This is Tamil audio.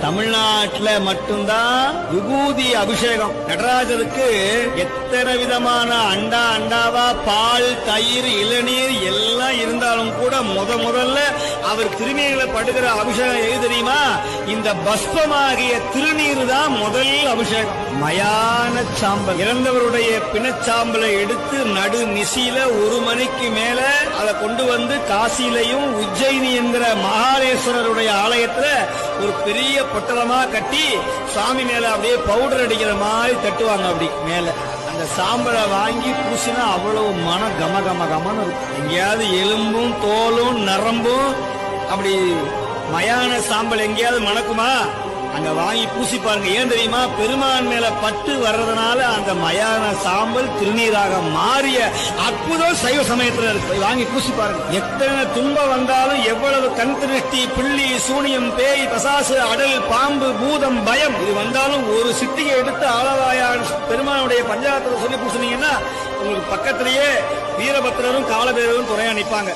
தமிழ்நாட்டில் மட்டும்தான் விபூதி அபிஷேகம். நடராஜருக்கு எத்தனை விதமான அண்டாவா பால், தயிர், இளநீர் எல்லாம் இருந்தாலும் கூட முதல்ல அவர் திருநீர்ல படுகிற அபிஷேகம் எது தெரியுமா? இந்த பஸ்பமாகிய திருநீர் தான் முதல் அபிஷேகம். மயான சாம்பல், இறந்தவருடைய பிணச்சாம்பலை எடுத்து நடு நிசியில 1 மணிக்கு மேல அதை கொண்டு வந்து காசிலையும் உஜ்ஜயினி என்கிற மகாலேஸ்வரருடைய ஆலயத்துல ஒரு பெரிய பொட்டலமா கட்டி சாமி மேல அப்படியே பவுடர் அடிக்கிற மாதிரி தட்டுவாங்க. அப்படி மேல அந்த சாம்பலை வாங்கி பூசினா அவ்வளவு மனம் கமன்னு இருக்கும். எங்கேயாவது எலும்பும் தோலும் நரம்பும் அப்படி மயான சாம்பல் எங்கேயாவது மணக்குமா? அங்க வாங்கி பூசி பாருங்க. ஏன் தெரியுமா? பெருமான் மேல பட்டு வர்றதுனால அந்த மயான சாம்பல் திருநீராக மாறிய அற்புதம் சைவ சமயத்துல இருக்கு. வாங்கி பூசி பாருங்க. எத்தனை துன்பம் வந்தாலும், எவ்வளவு கண் திருஷ்டி, பிள்ளி, சூனியம், பேய், பசாசு, அடல், பாம்பு, பூதம், பயம் இது வந்தாலும் ஒரு சிட்டியை எடுத்து ஆளவாயான் பெருமானுடைய பஞ்சாயத்துல சொல்லி பூசினீங்கன்னா உங்களுக்கு பக்கத்திலேயே வீரபத்திரரும் காலபேரரும் துணையா நிற்பாங்க.